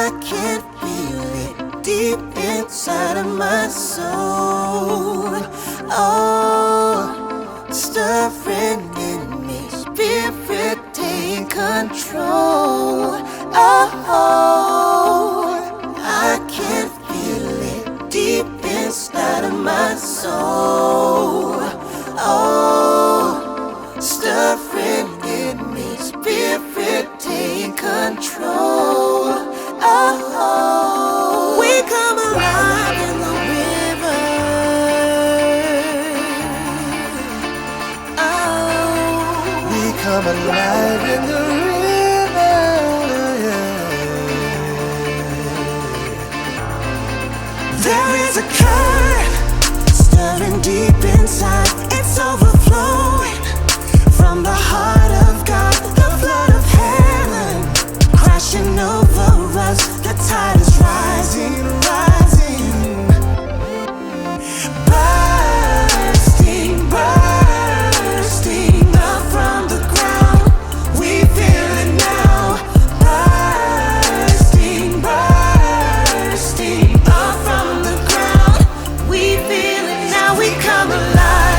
I can feel it deep inside of my soul. Oh, stirring in me, spirit take control. Oh, I can feel it deep inside of my soul. Oh, stirring in me, spirit take control. Oh, we come alive in the river. Oh, we come alive in the river. There is a current stirring deep inside. It's overflowing from the heart of God, the flood of heaven crashing over us. The tide is rising, rising, bursting, bursting up from the ground. We feel it now, bursting, bursting up from the ground. We feel it now. We come alive.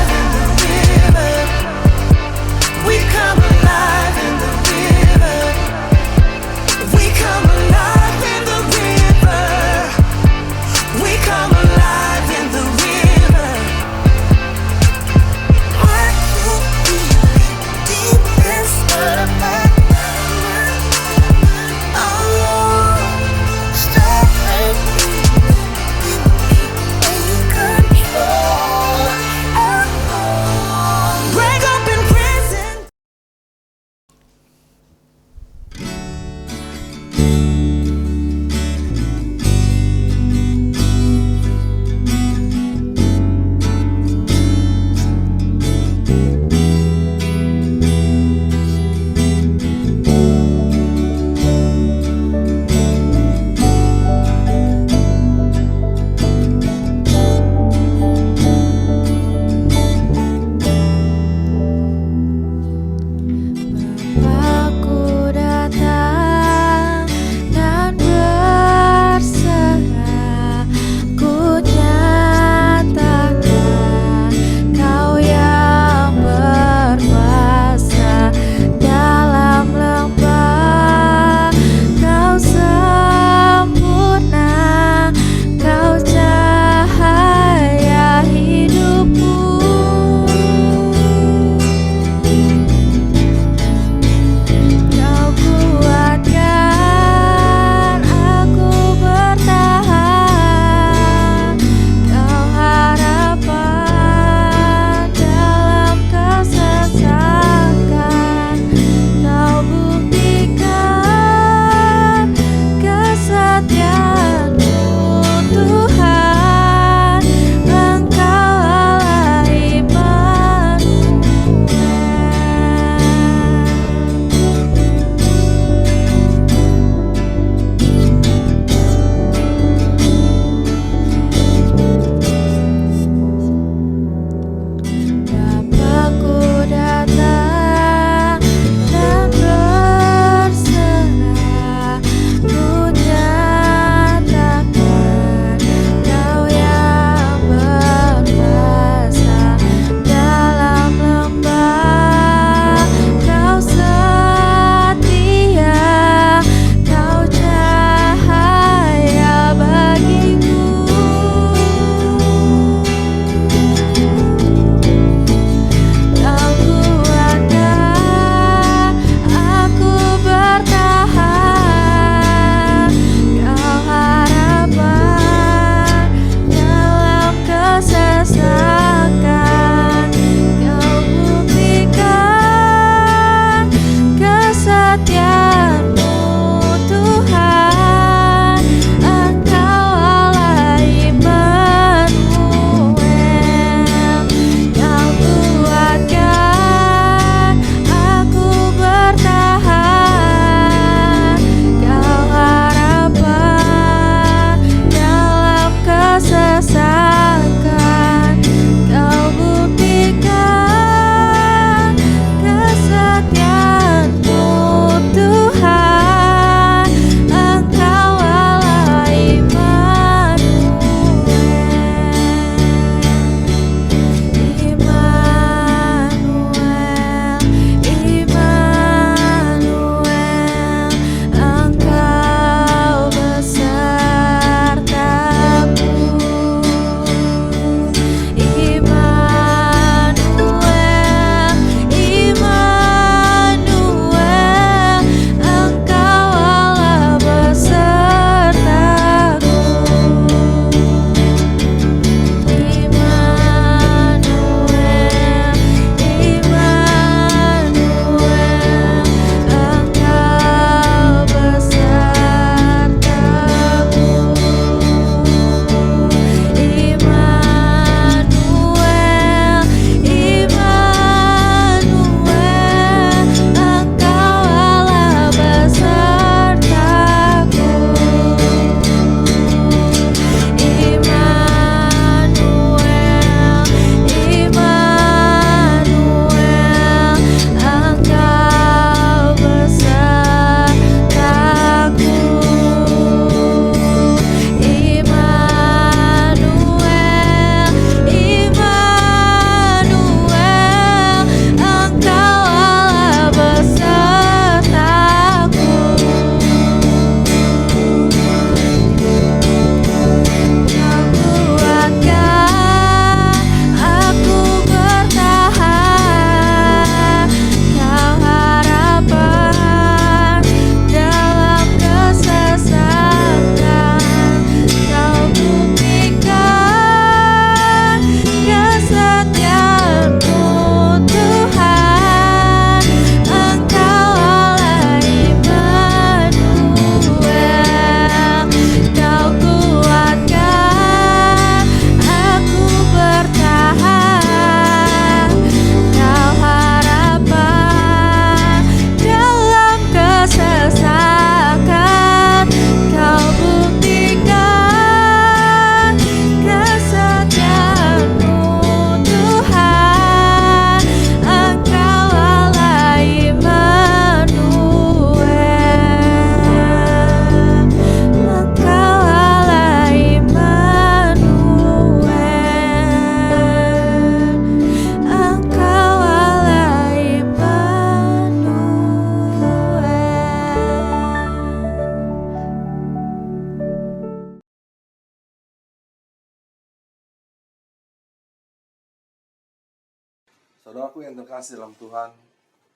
Saudaraku yang terkasih dalam Tuhan,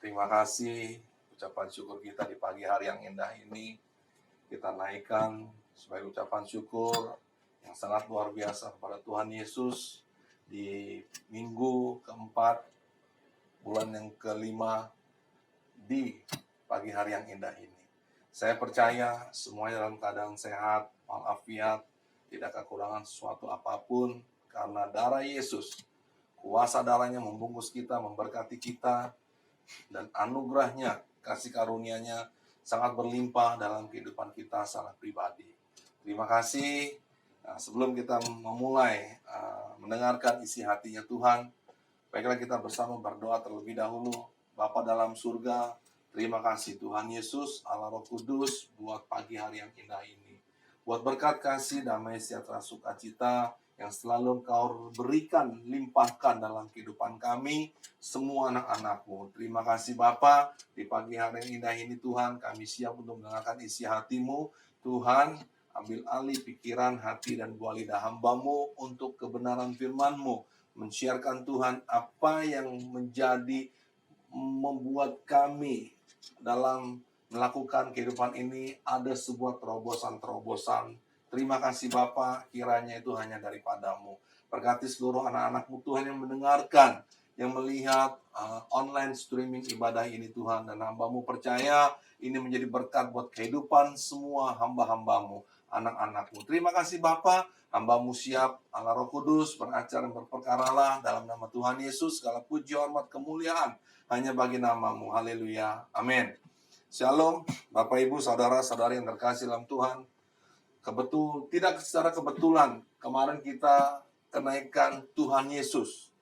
terima kasih ucapan syukur kita di pagi hari yang indah ini. Kita naikkan sebagai ucapan syukur yang sangat luar biasa kepada Tuhan Yesus di minggu keempat, bulan yang kelima, di pagi hari yang indah ini. Saya percaya semuanya dalam keadaan sehat, walafiat, tidak kekurangan sesuatu apapun, karena darah Yesus, kuasa darahnya membungkus kita, memberkati kita, dan anugerahnya, kasih karunia-Nya sangat berlimpah dalam kehidupan kita secara pribadi. Terima kasih. Sebelum kita memulai mendengarkan isi hatinya Tuhan, baiklah kita bersama berdoa terlebih dahulu. Bapa dalam surga, terima kasih Tuhan Yesus, Allah Roh Kudus, buat pagi hari yang indah ini. Buat berkat kasih, damai, sejahtera, sukacita yang selalu Engkau berikan, limpahkan dalam kehidupan kami, semua anak-anak-Mu. Terima kasih Bapa, di pagi hari yang indah ini Tuhan, kami siap untuk mendengarkan isi hati-Mu. Tuhan, ambil alih pikiran, hati, dan buah lidah hamba-Mu untuk kebenaran firman-Mu. Mensiarkan Tuhan apa yang menjadi membuat kami dalam melakukan kehidupan ini ada sebuah terobosan-terobosan. Terima kasih Bapa, kiranya itu hanya daripada-Mu. Berkati seluruh anak-anak-Mu Tuhan yang mendengarkan, yang melihat online streaming ibadah ini Tuhan. Dan hamba-Mu percaya ini menjadi berkat buat kehidupan semua hamba-hamba-Mu, anak-anak-Mu. Terima kasih Bapa, hamba-Mu siap, Allah Roh Kudus, beracara dan berperkaralah dalam nama Tuhan Yesus. Segala puji, hormat, kemuliaan hanya bagi nama-Mu. Haleluya. Amin. Shalom, Bapak Ibu, saudara-saudari yang terkasih dalam Tuhan. Tidak secara kebetulan, kemarin kita kenaikan Tuhan Yesus.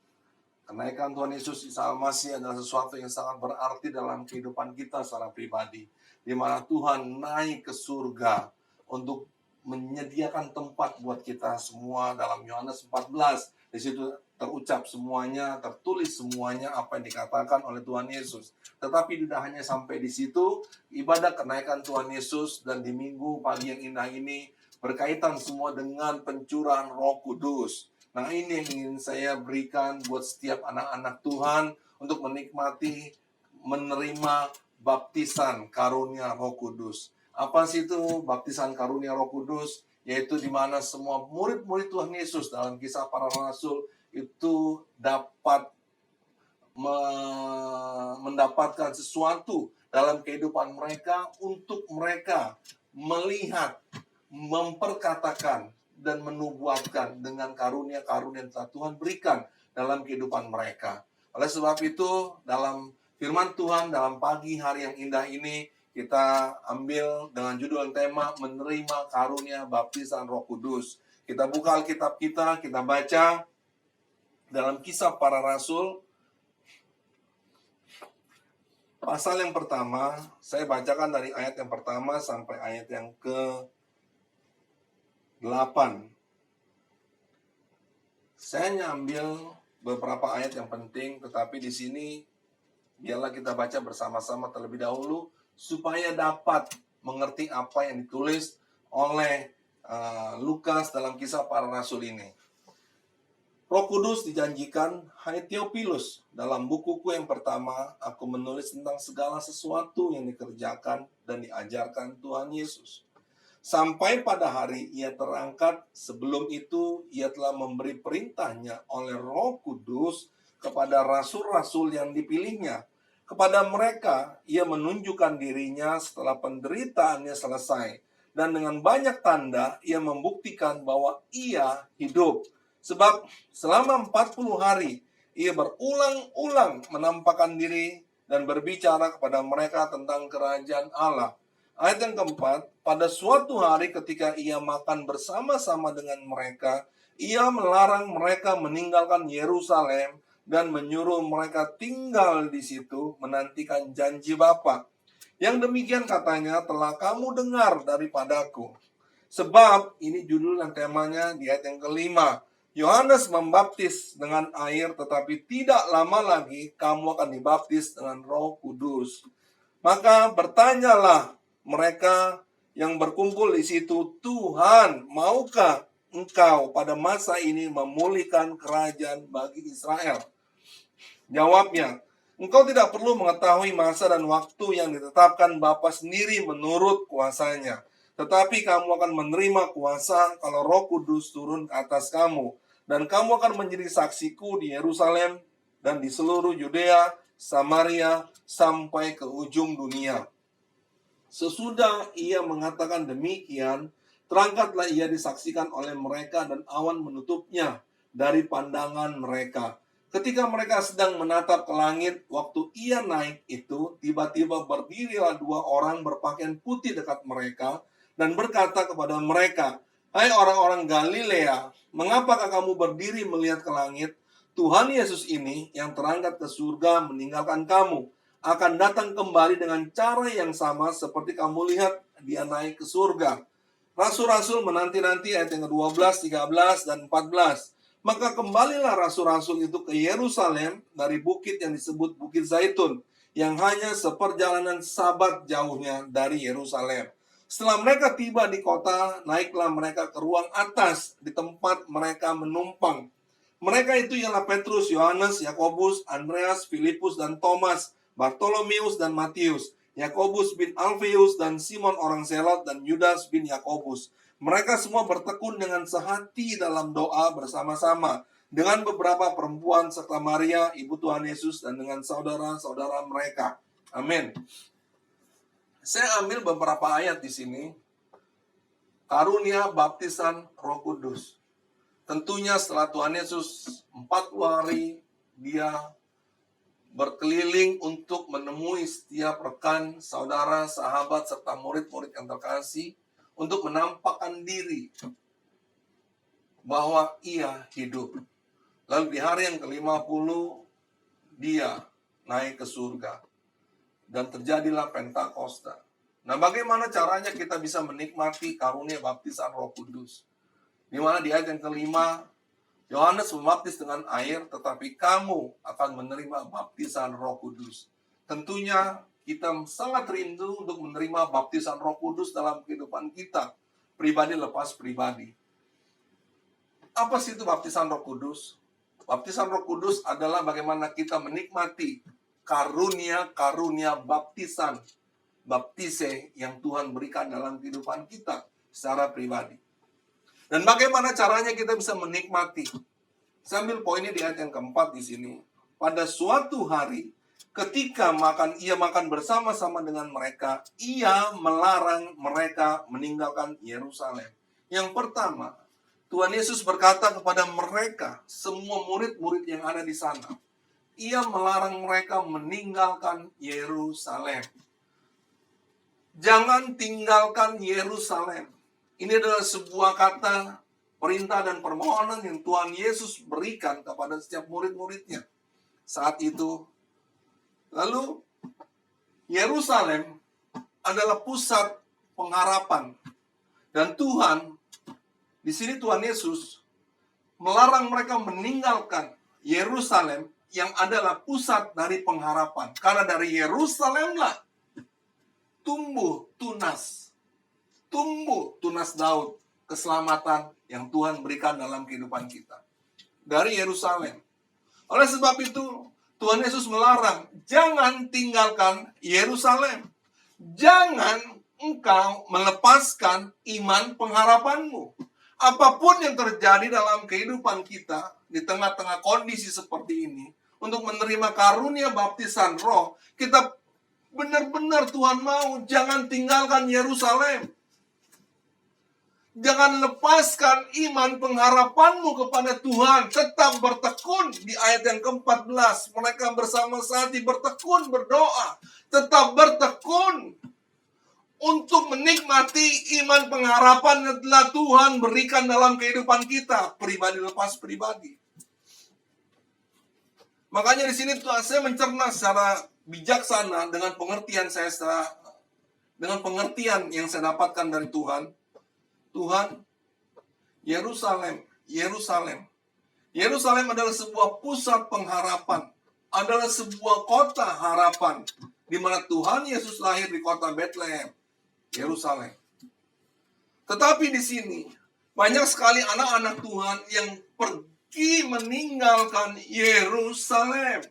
Kenaikan Tuhan Yesus Isa Al-Masih adalah sesuatu yang sangat berarti dalam kehidupan kita secara pribadi. Di mana Tuhan naik ke surga untuk menyediakan tempat buat kita semua dalam Yohanes 14. Di situ terucap semuanya, tertulis semuanya apa yang dikatakan oleh Tuhan Yesus. Tetapi tidak hanya sampai di situ, ibadah kenaikan Tuhan Yesus dan di minggu pagi yang indah ini berkaitan semua dengan pencurahan Roh Kudus. Nah, ini yang ingin saya berikan buat setiap anak-anak Tuhan untuk menikmati, menerima baptisan karunia Roh Kudus. Apa sih itu baptisan karunia Roh Kudus? Yaitu di mana semua murid-murid Tuhan Yesus dalam Kisah Para Rasul itu dapat mendapatkan sesuatu dalam kehidupan mereka untuk mereka melihat, memperkatakan, dan menubuatkan dengan karunia-karunia yang telah Tuhan berikan dalam kehidupan mereka. Oleh sebab itu, dalam firman Tuhan, dalam pagi hari yang indah ini, kita ambil dengan judul tema menerima karunia baptisan Roh Kudus. Kita buka Alkitab kita baca dalam Kisah Para Rasul, pasal yang pertama. Saya bacakan dari ayat yang pertama sampai ayat yang ke-8. Saya hanya ambil beberapa ayat yang penting, tetapi di sini biarlah kita baca bersama-sama terlebih dahulu supaya dapat mengerti apa yang ditulis oleh Lukas dalam Kisah Para Rasul ini. Roh Kudus dijanjikan, hai Theophilus, dalam bukuku yang pertama aku menulis tentang segala sesuatu yang dikerjakan dan diajarkan Tuhan Yesus. Sampai pada hari ia terangkat, sebelum itu ia telah memberi perintahnya oleh Roh Kudus kepada rasul-rasul yang dipilihnya. Kepada mereka ia menunjukkan dirinya setelah penderitaannya selesai. Dan dengan banyak tanda ia membuktikan bahwa ia hidup. Sebab selama 40 hari ia berulang-ulang menampakkan diri dan berbicara kepada mereka tentang kerajaan Allah. Ayat yang keempat, pada suatu hari ketika ia makan bersama-sama dengan mereka, ia melarang mereka meninggalkan Yerusalem dan menyuruh mereka tinggal di situ menantikan janji Bapa. Yang demikian katanya telah kamu dengar daripadaku. Sebab ini judul dan temanya di ayat yang kelima. Yohanes membaptis dengan air, tetapi tidak lama lagi kamu akan dibaptis dengan Roh Kudus. Maka bertanyalah mereka yang berkumpul di situ, Tuhan, maukah Engkau pada masa ini memulihkan kerajaan bagi Israel? Jawabnya, engkau tidak perlu mengetahui masa dan waktu yang ditetapkan Bapa sendiri menurut kuasanya. Tetapi kamu akan menerima kuasa kalau Roh Kudus turun ke atas kamu. Dan kamu akan menjadi saksiku di Yerusalem dan di seluruh Yudea, Samaria, sampai ke ujung dunia. Sesudah ia mengatakan demikian, terangkatlah ia disaksikan oleh mereka dan awan menutupnya dari pandangan mereka. Ketika mereka sedang menatap ke langit, waktu ia naik itu, tiba-tiba berdirilah 2 orang berpakaian putih dekat mereka dan berkata kepada mereka, "Hai orang-orang Galilea, mengapakah kamu berdiri melihat ke langit? Tuhan Yesus ini yang terangkat ke surga meninggalkan kamu, akan datang kembali dengan cara yang sama seperti kamu lihat dia naik ke surga." Rasul-rasul menanti-nanti ayat yang ke-12, 13, dan 14. Maka kembalilah rasul-rasul itu ke Yerusalem dari bukit yang disebut Bukit Zaitun, yang hanya seperjalanan Sabat jauhnya dari Yerusalem. Setelah mereka tiba di kota, naiklah mereka ke ruang atas di tempat mereka menumpang. Mereka itu ialah Petrus, Yohanes, Yakobus, Andreas, Filipus, dan Thomas, Bartolomeus dan Matius, Yakobus bin Alfeus dan Simon orang Zelot, dan Yudas bin Yakobus. Mereka semua bertekun dengan sehati dalam doa bersama-sama dengan beberapa perempuan serta Maria, ibu Tuhan Yesus, dan dengan saudara-saudara mereka. Amin. Saya ambil beberapa ayat di sini. Karunia baptisan Roh Kudus. Tentunya setelah Tuhan Yesus 40 hari dia berkeliling untuk menemui setiap rekan, saudara, sahabat, serta murid-murid yang terkasih untuk menampakkan diri bahwa ia hidup. Lalu di hari yang ke-50 dia naik ke surga dan terjadilah Pentakosta. Nah, bagaimana caranya kita bisa menikmati karunia baptisan Roh Kudus? Di mana di ayat yang kelima, Yohanes membaptis dengan air, tetapi kamu akan menerima baptisan Roh Kudus. Tentunya kita sangat rindu untuk menerima baptisan Roh Kudus dalam kehidupan kita, pribadi lepas pribadi. Apa sih itu baptisan Roh Kudus? Baptisan Roh Kudus adalah bagaimana kita menikmati karunia-karunia baptise yang Tuhan berikan dalam kehidupan kita secara pribadi. Dan bagaimana caranya kita bisa menikmati? Saya ambil poinnya di ayat yang keempat di sini. Pada suatu hari, ketika ia makan bersama-sama dengan mereka, ia melarang mereka meninggalkan Yerusalem. Yang pertama, Tuhan Yesus berkata kepada mereka, semua murid-murid yang ada di sana, ia melarang mereka meninggalkan Yerusalem. Jangan tinggalkan Yerusalem. Ini adalah sebuah kata perintah dan permohonan yang Tuhan Yesus berikan kepada setiap murid-muridnya saat itu. Lalu, Yerusalem adalah pusat pengharapan. Dan Tuhan, di sini Tuhan Yesus melarang mereka meninggalkan Yerusalem yang adalah pusat dari pengharapan. Karena dari Yerusalemlah tumbuh tunas Daud, keselamatan yang Tuhan berikan dalam kehidupan kita. Dari Yerusalem. Oleh sebab itu, Tuhan Yesus melarang, jangan tinggalkan Yerusalem. Jangan engkau melepaskan iman pengharapanmu. Apapun yang terjadi dalam kehidupan kita, di tengah-tengah kondisi seperti ini, untuk menerima karunia baptisan roh, kita benar-benar Tuhan mau, jangan tinggalkan Yerusalem. Jangan lepaskan iman pengharapanmu kepada Tuhan. Tetap bertekun. Di ayat yang ke-14. Mereka bersama-sama bertekun, berdoa. Tetap bertekun. Untuk menikmati iman pengharapan yang telah Tuhan berikan dalam kehidupan kita. Pribadi lepas pribadi. Makanya di sini saya mencerna secara bijaksana dengan pengertian dengan pengertian yang saya dapatkan dari Tuhan. Tuhan, Yerusalem adalah sebuah pusat pengharapan, adalah sebuah kota harapan, di mana Tuhan Yesus lahir di kota Bethlehem, Yerusalem. Tetapi di sini banyak sekali anak-anak Tuhan yang pergi meninggalkan Yerusalem.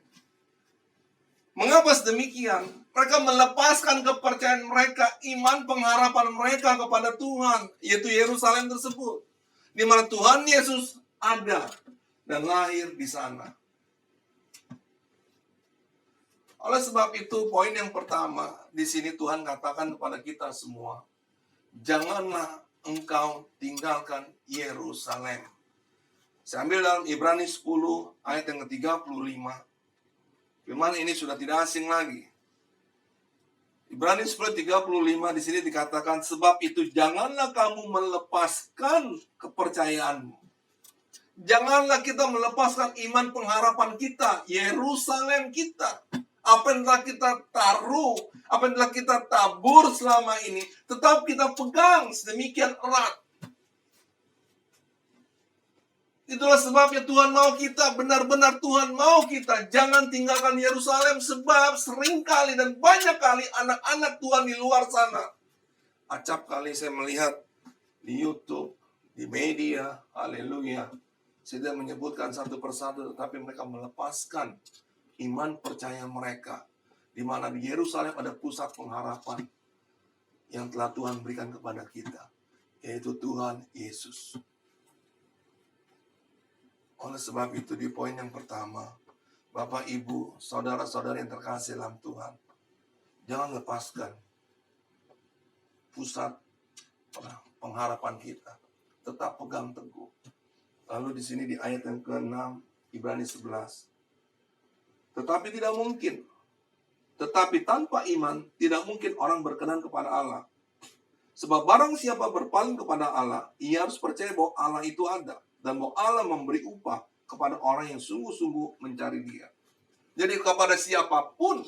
Mengapa sedemikian? Mereka melepaskan kepercayaan mereka, iman pengharapan mereka kepada Tuhan, yaitu Yerusalem tersebut, di mana Tuhan Yesus ada dan lahir di sana. Oleh sebab itu, poin yang pertama di sini Tuhan katakan kepada kita semua, janganlah engkau tinggalkan Yerusalem. Saya ambil dalam Ibrani 10 ayat yang ke-35. Firman ini sudah tidak asing lagi. Ibrani 10:35 di sini dikatakan, sebab itu janganlah kamu melepaskan kepercayaanmu. Janganlah kita melepaskan iman pengharapan kita, Yerusalem kita. Apa yang telah kita taruh, apa yang telah kita tabur selama ini, tetap kita pegang sedemikian erat. Itulah sebabnya Tuhan mau kita, benar-benar Tuhan mau kita jangan tinggalkan Yerusalem, sebab seringkali dan banyak kali anak-anak Tuhan di luar sana. Acap kali saya melihat di YouTube, di media, haleluya. Saya tidak menyebutkan satu persatu, tetapi mereka melepaskan iman percaya mereka, di mana di Yerusalem ada pusat pengharapan yang telah Tuhan berikan kepada kita, yaitu Tuhan Yesus. Oleh sebab itu di poin yang pertama, Bapak, Ibu, saudara-saudari yang terkasih dalam Tuhan, jangan lepaskan pusat pengharapan kita. Tetap pegang teguh. Lalu di sini di ayat yang ke-6, Ibrani 11. Tetapi tidak mungkin. Tetapi tanpa iman, tidak mungkin orang berkenan kepada Allah. Sebab barang siapa berpaling kepada Allah, ia harus percaya bahwa Allah itu ada. Dan bahwa Allah memberi upah kepada orang yang sungguh-sungguh mencari Dia. Jadi kepada siapapun,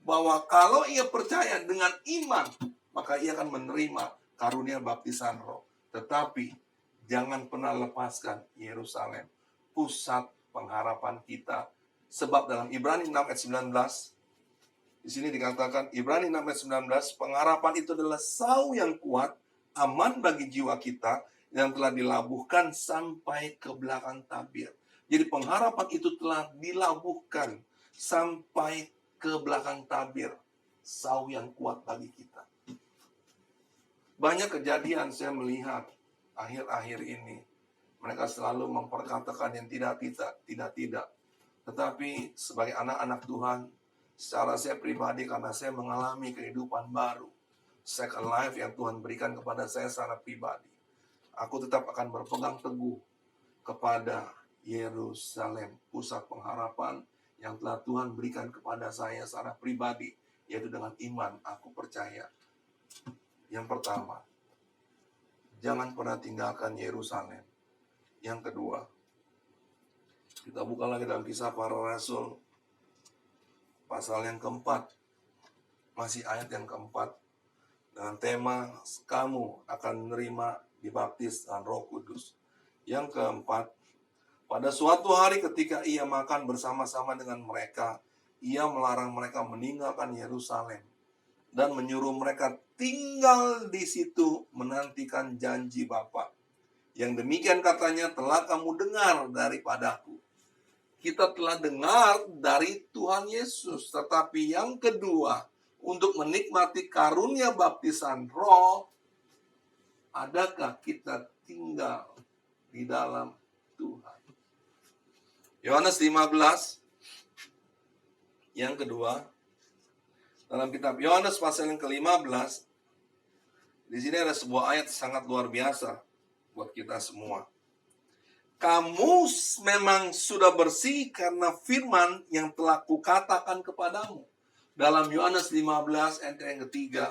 bahwa kalau ia percaya dengan iman, maka ia akan menerima karunia baptisan Roh. Tetapi jangan pernah lepaskan Yerusalem, pusat pengharapan kita. Sebab dalam Ibrani 6 ayat 19, di sini dikatakan, Ibrani 6 ayat 19, pengharapan itu adalah sau yang kuat, aman bagi jiwa kita, yang telah dilabuhkan sampai ke belakang tabir. Jadi pengharapan itu telah dilabuhkan sampai ke belakang tabir. Sau yang kuat bagi kita. Banyak kejadian saya melihat akhir-akhir ini. Mereka selalu memperkatakan yang tidak. Tetapi sebagai anak-anak Tuhan, secara saya pribadi, karena saya mengalami kehidupan baru, second life yang Tuhan berikan kepada saya secara pribadi, aku tetap akan berpegang teguh kepada Yerusalem, pusat pengharapan yang telah Tuhan berikan kepada saya secara pribadi, yaitu dengan iman aku percaya. Yang pertama, jangan pernah tinggalkan Yerusalem. Yang kedua, kita buka lagi dalam Kisah Para Rasul, pasal yang keempat, masih ayat yang keempat, dengan tema, kamu akan menerima dibaptis dengan Roh Kudus. Yang keempat, pada suatu hari ketika ia makan bersama-sama dengan mereka, ia melarang mereka meninggalkan Yerusalem dan menyuruh mereka tinggal di situ menantikan janji Bapa. Yang demikian katanya telah kamu dengar daripadaku. Kita telah dengar dari Tuhan Yesus. Tetapi yang kedua, untuk menikmati karunia baptisan Roh, adakah kita tinggal di dalam Tuhan? Yohanes 15, yang kedua, dalam kitab Yohanes pasal yang ke-15, di sini ada sebuah ayat sangat luar biasa buat kita semua. Kamu memang sudah bersih karena firman yang telah kukatakan kepadamu. Dalam Yohanes 15 ayat yang ketiga,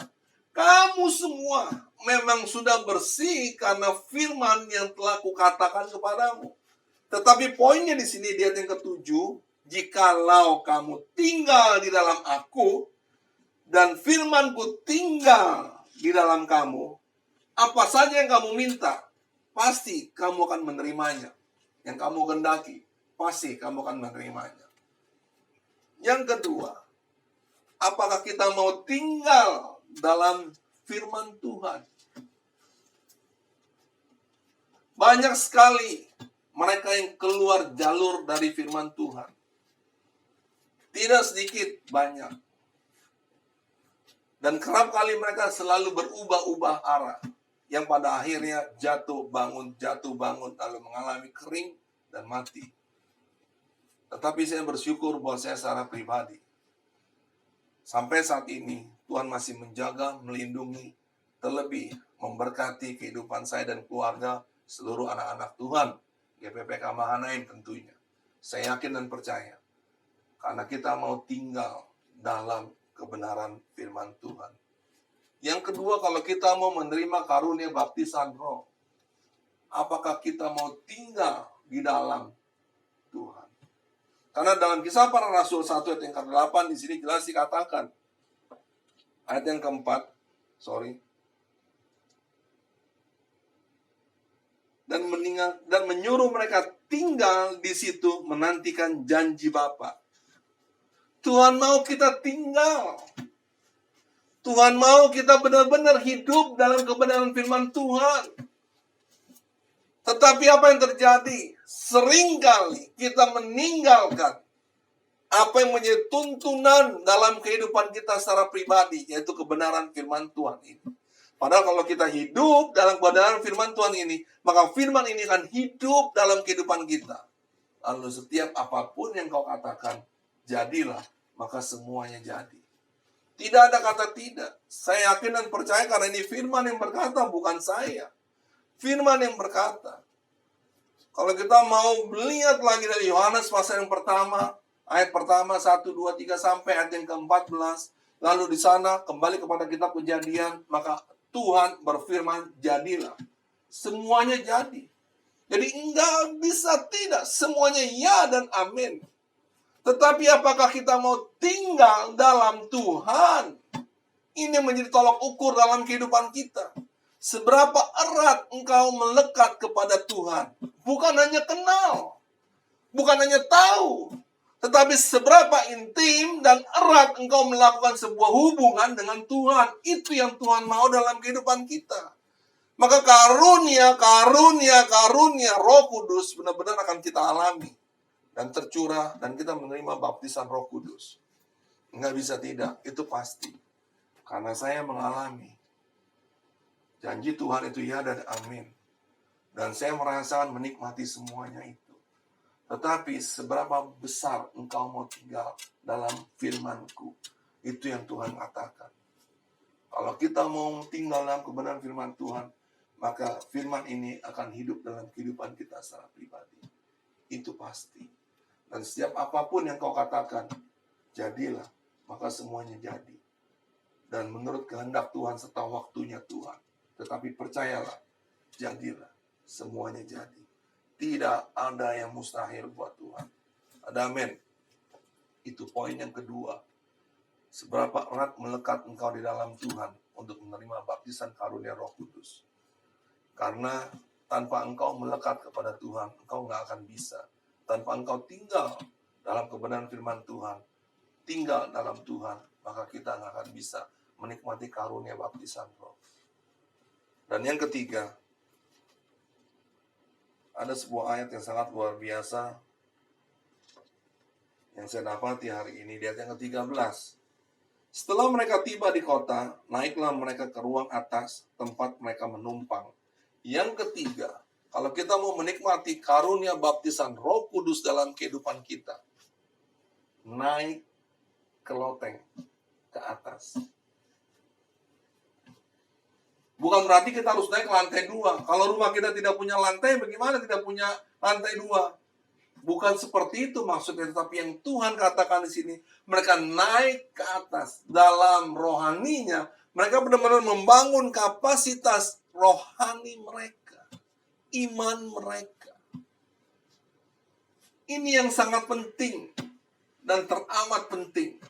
kamu semua memang sudah bersih karena firman yang telah kukatakan kepadamu. Tetapi poinnya di sini di ayat yang ketujuh, jikalau kamu tinggal di dalam aku dan firmanku tinggal di dalam kamu, apa saja yang kamu minta, pasti kamu akan menerimanya. Yang kamu kehendaki, pasti kamu akan menerimanya. Yang kedua, apakah kita mau tinggal dalam firman Tuhan? Banyak sekali mereka yang keluar jalur dari firman Tuhan. Tidak sedikit, banyak. Dan kerap kali mereka selalu berubah-ubah arah. Yang pada akhirnya jatuh bangun, lalu mengalami kering dan mati. Tetapi saya bersyukur buat saya secara pribadi. Sampai saat ini, Tuhan masih menjaga, melindungi, terlebih memberkati kehidupan saya dan keluarga, seluruh anak-anak Tuhan. GPPK Mahanaim tentunya. Saya yakin dan percaya. Karena kita mau tinggal dalam kebenaran firman Tuhan. Yang kedua, kalau kita mau menerima karunia baptisan roh, apakah kita mau tinggal di dalam Tuhan? Karena dalam Kisah Para Rasul 1 ayat yang ke-8 di sini jelas dikatakan. Ayat yang keempat, dan menyuruh mereka tinggal di situ menantikan janji Bapa. Tuhan mau kita tinggal. Tuhan mau kita benar-benar hidup dalam kebenaran firman Tuhan. Tetapi apa yang terjadi? Seringkali kita meninggalkan apa yang menjadi tuntunan dalam kehidupan kita secara pribadi, yaitu kebenaran firman Tuhan ini. Padahal kalau kita hidup dalam kebenaran firman Tuhan ini, maka firman ini akan hidup dalam kehidupan kita. Lalu setiap apapun yang kau katakan, jadilah, maka semuanya jadi. Tidak ada kata tidak. Saya yakin dan percaya karena ini firman yang berkata, bukan saya. Firman yang berkata. Kalau kita mau melihat lagi dari Yohanes pasal yang pertama, ayat pertama 1, 2, 3 sampai ayat yang ke-14, lalu di sana kembali kepada kitab Kejadian, maka Tuhan berfirman, jadilah. Semuanya jadi. Jadi enggak bisa tidak. Semuanya ya dan amin. Tetapi apakah kita mau tinggal dalam Tuhan? Ini menjadi tolak ukur dalam kehidupan kita. Seberapa erat engkau melekat kepada Tuhan. Bukan hanya kenal. Bukan hanya tahu. Tetapi seberapa intim dan erat engkau melakukan sebuah hubungan dengan Tuhan. Itu yang Tuhan mau dalam kehidupan kita. Maka karunia Roh Kudus benar-benar akan kita alami. Dan tercurah, dan kita menerima baptisan Roh Kudus. Enggak bisa tidak, itu pasti. Karena saya mengalami. Janji Tuhan itu ya dan amin. Dan saya merasakan menikmati semuanya itu. Tetapi seberapa besar engkau mau tinggal dalam firman-Ku. Itu yang Tuhan katakan. Kalau kita mau tinggal dalam kebenaran firman Tuhan, maka firman ini akan hidup dalam kehidupan kita secara pribadi. Itu pasti. Dan setiap apapun yang kau katakan, jadilah, maka semuanya jadi. Dan menurut kehendak Tuhan serta waktunya Tuhan. Tetapi percayalah, jadilah, semuanya jadi. Tidak ada yang mustahil buat Tuhan. Ada amin. Itu poin yang kedua. Seberapa erat melekat engkau di dalam Tuhan untuk menerima baptisan karunia Roh Kudus. Karena tanpa engkau melekat kepada Tuhan, engkau nggak akan bisa. Tanpa engkau tinggal dalam kebenaran firman Tuhan, tinggal dalam Tuhan, maka kita nggak akan bisa menikmati karunia baptisan roh. Dan yang ketiga, ada sebuah ayat yang sangat luar biasa yang saya dapati hari ini di ayat yang ke-13. Setelah mereka tiba di kota, naiklah mereka ke ruang atas, tempat mereka menumpang. Yang ketiga, kalau kita mau menikmati karunia baptisan Roh Kudus dalam kehidupan kita, naik ke loteng, ke atas. Bukan berarti kita harus naik ke lantai 2. Kalau rumah kita tidak punya lantai, bagaimana tidak punya lantai 2? Bukan seperti itu maksudnya, tetapi yang Tuhan katakan di sini, mereka naik ke atas dalam rohaninya. Mereka benar-benar membangun kapasitas rohani mereka. Iman mereka. Ini yang sangat penting dan teramat penting.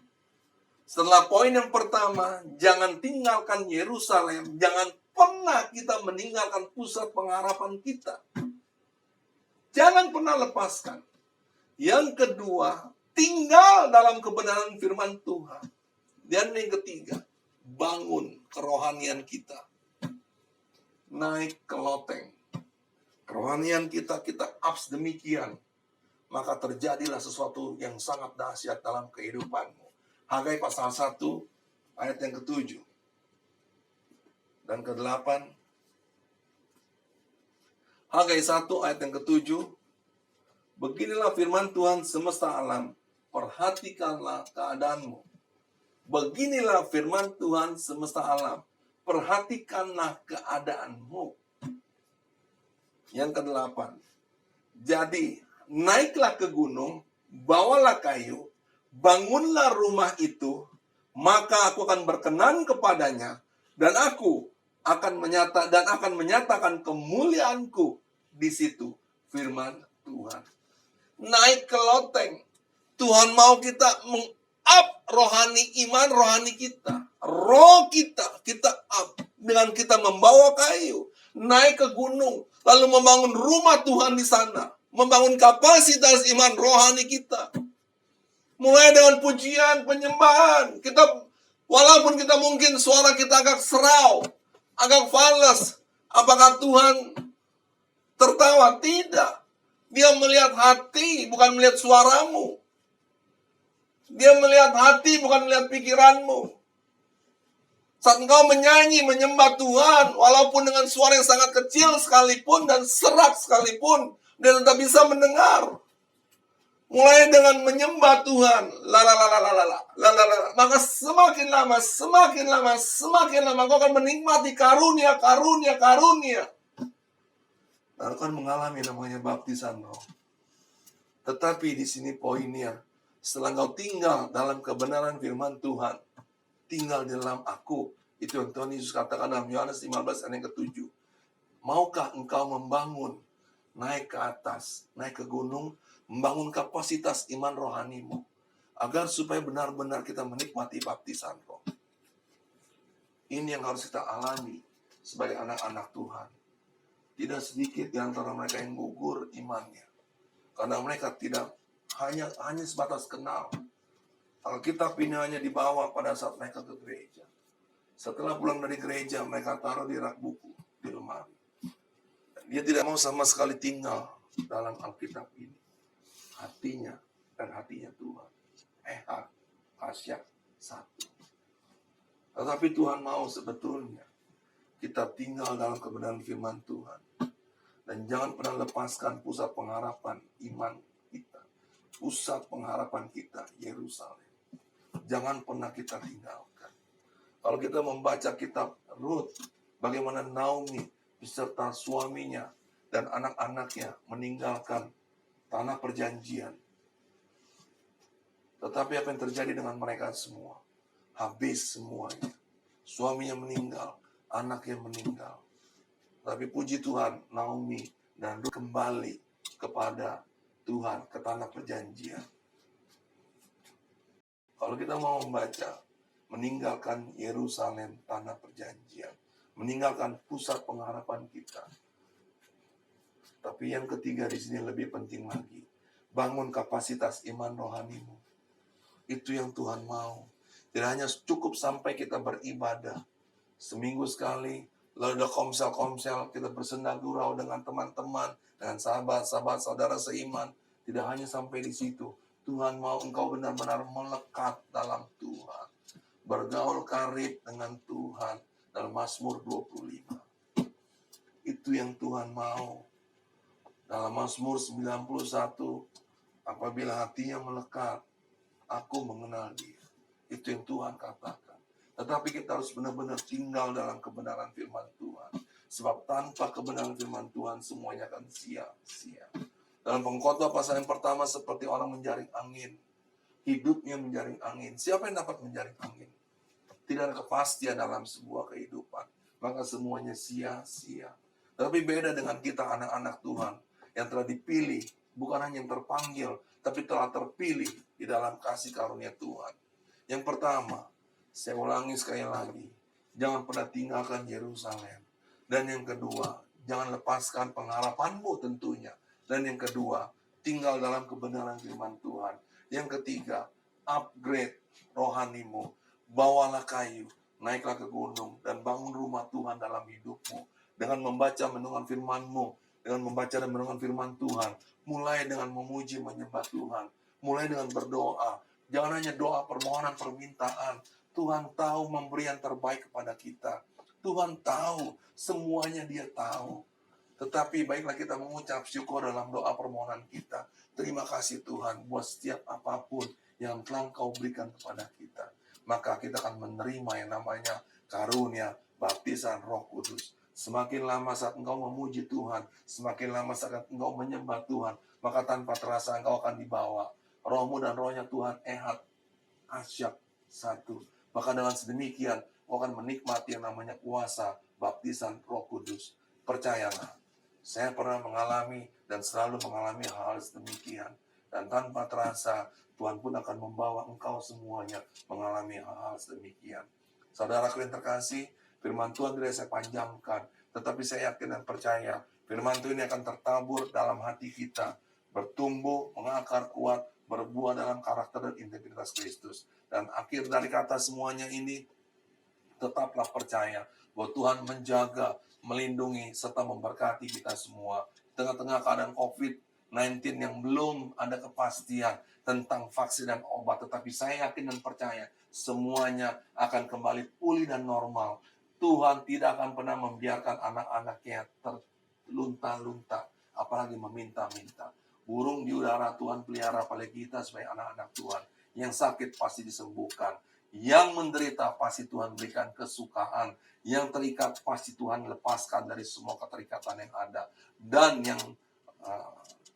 Setelah poin yang pertama, jangan tinggalkan Yerusalem, jangan pernah kita meninggalkan pusat pengharapan kita. Jangan pernah lepaskan. Yang kedua, tinggal dalam kebenaran firman Tuhan. Dan yang ketiga, bangun kerohanian kita. Naik ke loteng. Kerohanian kita ups demikian. maka terjadilah sesuatu yang sangat dahsyat dalam kehidupanmu. Hagai pasal 1 ayat yang ke-7 dan ke-8. Hagai 1 ayat yang ke-7. Beginilah firman Tuhan semesta alam, perhatikanlah keadaanmu. Beginilah firman Tuhan semesta alam, perhatikanlah keadaanmu. Yang ke-8. Jadi, naiklah ke gunung, bawalah kayu, bangunlah rumah itu, maka aku akan berkenan kepadanya, dan aku akan menyatakan kemuliaanku di situ. Firman Tuhan. Naik ke loteng. Tuhan mau kita meng-up rohani iman, rohani kita. Roh kita up. Dengan kita membawa kayu. Naik ke gunung. Lalu membangun rumah Tuhan di sana. Membangun kapasitas iman rohani kita. Mulai dengan pujian, penyembahan. Walaupun kita mungkin suara kita agak serau. Agak fals. Apakah Tuhan tertawa? Tidak. Dia melihat hati, bukan melihat suaramu. Dia melihat hati, bukan melihat pikiranmu. Saat engkau menyanyi, menyembah Tuhan, walaupun dengan suara yang sangat kecil sekalipun dan serak sekalipun, dia tetap bisa mendengar. Mulai dengan menyembah Tuhan, maka semakin lama kau akan menikmati karunia. Lalu kan mengalami namanya baptisan roh. Tetapi di sini poinnya, setelah engkau tinggal dalam kebenaran firman Tuhan, tinggal di dalam aku. Itu yang Tuhan Yesus katakan dalam Yohanes 15 ayat yang ke-7. Maukah engkau membangun, naik ke atas, naik ke gunung, membangun kapasitas iman rohanimu, agar supaya benar-benar kita menikmati baptisan roh. Ini yang harus kita alami sebagai anak-anak Tuhan. Tidak sedikit di antara mereka yang gugur imannya. Karena mereka tidak hanya sebatas kenal. Alkitab ini hanya dibawa pada saat mereka ke gereja. Setelah pulang dari gereja, mereka taruh di rak buku, di lemari. Dia tidak mau sama sekali tinggal dalam Alkitab ini. Hatinya dan hatinya Tuhan. Hasyak satu. Tetapi Tuhan mau sebetulnya kita tinggal dalam kebenaran firman Tuhan. Dan jangan pernah lepaskan pusat pengharapan iman kita. Pusat pengharapan kita, Yerusalem. Jangan pernah kita tinggalkan. Kalau kita membaca kitab Rut, bagaimana Naomi beserta suaminya dan anak-anaknya meninggalkan tanah perjanjian. Tetapi apa yang terjadi dengan mereka semua? Habis semuanya. Suaminya meninggal, anaknya meninggal. Tapi puji Tuhan, Naomi dan Rut kembali kepada Tuhan, ke tanah perjanjian. Kalau kita mau membaca, meninggalkan Yerusalem, tanah perjanjian. Meninggalkan pusat pengharapan kita. Tapi yang ketiga di sini lebih penting lagi. Bangun kapasitas iman rohanimu. Itu yang Tuhan mau. Tidak hanya cukup sampai kita beribadah. Seminggu sekali, lalu ada komsel-komsel, kita bersenda gurau dengan teman-teman, dengan sahabat-sahabat, saudara seiman. Tidak hanya sampai di situ. Tuhan mau engkau benar-benar melekat dalam Tuhan. Bergaul karib dengan Tuhan. Dalam Mazmur 25. Itu yang Tuhan mau. Dalam Mazmur 91, apabila hatinya melekat, aku mengenal dia. Itu yang Tuhan katakan. Tetapi kita harus benar-benar tinggal dalam kebenaran firman Tuhan. Sebab tanpa kebenaran firman Tuhan, semuanya akan sia-sia. Dalam Pengkhotbah pasal yang pertama, seperti orang menjaring angin. Hidupnya menjaring angin. Siapa yang dapat menjaring angin? Tidak ada kepastian dalam sebuah kehidupan. Maka semuanya sia-sia. Tapi beda dengan kita anak-anak Tuhan. Yang telah dipilih. Bukan hanya yang terpanggil. Tapi telah terpilih di dalam kasih karunia Tuhan. Yang pertama, saya ulangi sekali lagi. Jangan pernah tinggalkan Yerusalem. Dan yang kedua, jangan lepaskan pengharapanmu tentunya. Dan yang kedua, tinggal dalam kebenaran firman Tuhan. Yang ketiga, upgrade rohanimu. Bawalah kayu, naiklah ke gunung, dan bangun rumah Tuhan dalam hidupmu. Dengan membaca mendengar firman-Mu, dengan membaca dan mendengar firman Tuhan, mulai dengan memuji, menyembah Tuhan. Mulai dengan berdoa. Jangan hanya doa permohonan, permintaan. Tuhan tahu memberi yang terbaik kepada kita. Tuhan tahu, semuanya Dia tahu. Tetapi baiklah kita mengucap syukur dalam doa permohonan kita. Terima kasih Tuhan buat setiap apapun yang telah Engkau berikan kepada kita. Maka kita akan menerima yang namanya karunia baptisan Roh Kudus. Semakin lama saat engkau memuji Tuhan, semakin lama saat engkau menyembah Tuhan, maka tanpa terasa engkau akan dibawa. Rohmu dan rohnya Tuhan ehad, asyik satu. Maka dengan sedemikian, engkau akan menikmati yang namanya kuasa baptisan Roh Kudus. Percayalah, saya pernah mengalami dan selalu mengalami hal sedemikian. Dan tanpa terasa, Tuhan pun akan membawa engkau semuanya mengalami hal sedemikian. Saudaraku yang terkasih, firman Tuhan tidak saya panjangkan, tetapi saya yakin dan percaya firman Tuhan ini akan tertabur dalam hati kita, bertumbuh, mengakar kuat, berbuah dalam karakter dan integritas Kristus. Dan akhir dari kata semuanya ini, tetaplah percaya bahwa Tuhan menjaga, melindungi, serta memberkati kita semua. Tengah-tengah keadaan COVID-19 yang belum ada kepastian tentang vaksin dan obat, tetapi saya yakin dan percaya semuanya akan kembali pulih dan normal. Tuhan tidak akan pernah membiarkan anak-anaknya terlunta-lunta, apalagi meminta-minta. Burung di udara Tuhan pelihara pada kita sebagai anak-anak Tuhan. Yang sakit pasti disembuhkan. Yang menderita pasti Tuhan berikan kesukaan. Yang terikat pasti Tuhan lepaskan dari semua keterikatan yang ada. Dan yang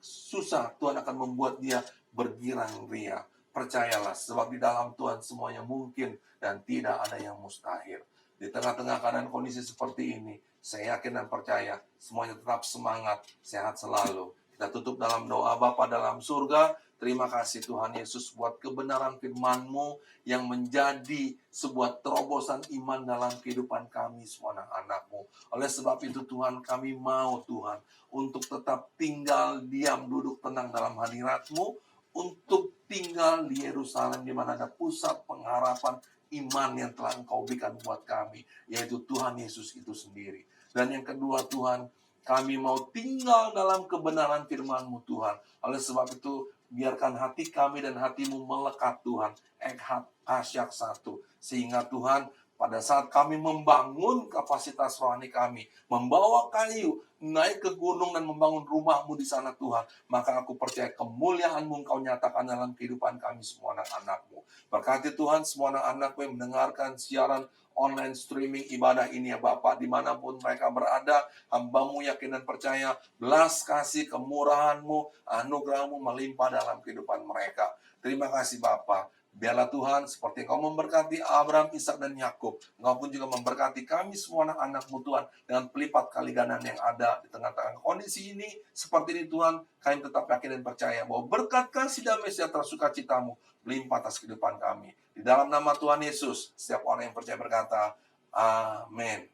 susah Tuhan akan membuat dia bergirang ria. Percayalah, sebab di dalam Tuhan semuanya mungkin dan tidak ada yang mustahil. Di tengah-tengah keadaan kondisi seperti ini, saya yakin dan percaya semuanya tetap semangat, sehat selalu. Kita tutup dalam doa. Bapa dalam surga, terima kasih Tuhan Yesus buat kebenaran firman-Mu yang menjadi sebuah terobosan iman dalam kehidupan kami semua anak-anak-Mu. Oleh sebab itu Tuhan, kami mau Tuhan untuk tetap tinggal diam, duduk tenang dalam hadirat-Mu, untuk tinggal di Yerusalem di mana ada pusat pengharapan iman yang telah Engkau berikan buat kami, yaitu Tuhan Yesus itu sendiri. Dan yang kedua Tuhan, kami mau tinggal dalam kebenaran firman-Mu Tuhan. Oleh sebab itu, biarkan hati kami dan hati-Mu melekat Tuhan. Ekhad Asyak satu. Sehingga Tuhan, pada saat kami membangun kapasitas rohani kami, membawa kayu, naik ke gunung dan membangun rumah-Mu di sana Tuhan, maka aku percaya kemuliaan-Mu Engkau nyatakan dalam kehidupan kami semua anak-anak-Mu. Berkati Tuhan semua anak-anak-Mu yang mendengarkan siaran online streaming ibadah ini ya Bapak, dimanapun mereka berada, hamba-Mu yakin dan percaya belas kasih kemurahan-Mu, anugerah-Mu melimpah dalam kehidupan mereka. Terima kasih Bapak. Biarlah Tuhan seperti Engkau memberkati Abraham, Ishak dan Yakub, Engkau pun juga memberkati kami semua anak-anak-Mu Tuhan dengan pelipat kali ganda yang ada di tengah-tengah kondisi ini. Seperti ini Tuhan, kami tetap yakin dan percaya bahwa berkat kasih damai sejahtera sukacita-Mu melimpah atas kehidupan kami. Di dalam nama Tuhan Yesus, setiap orang yang percaya berkata, Amin.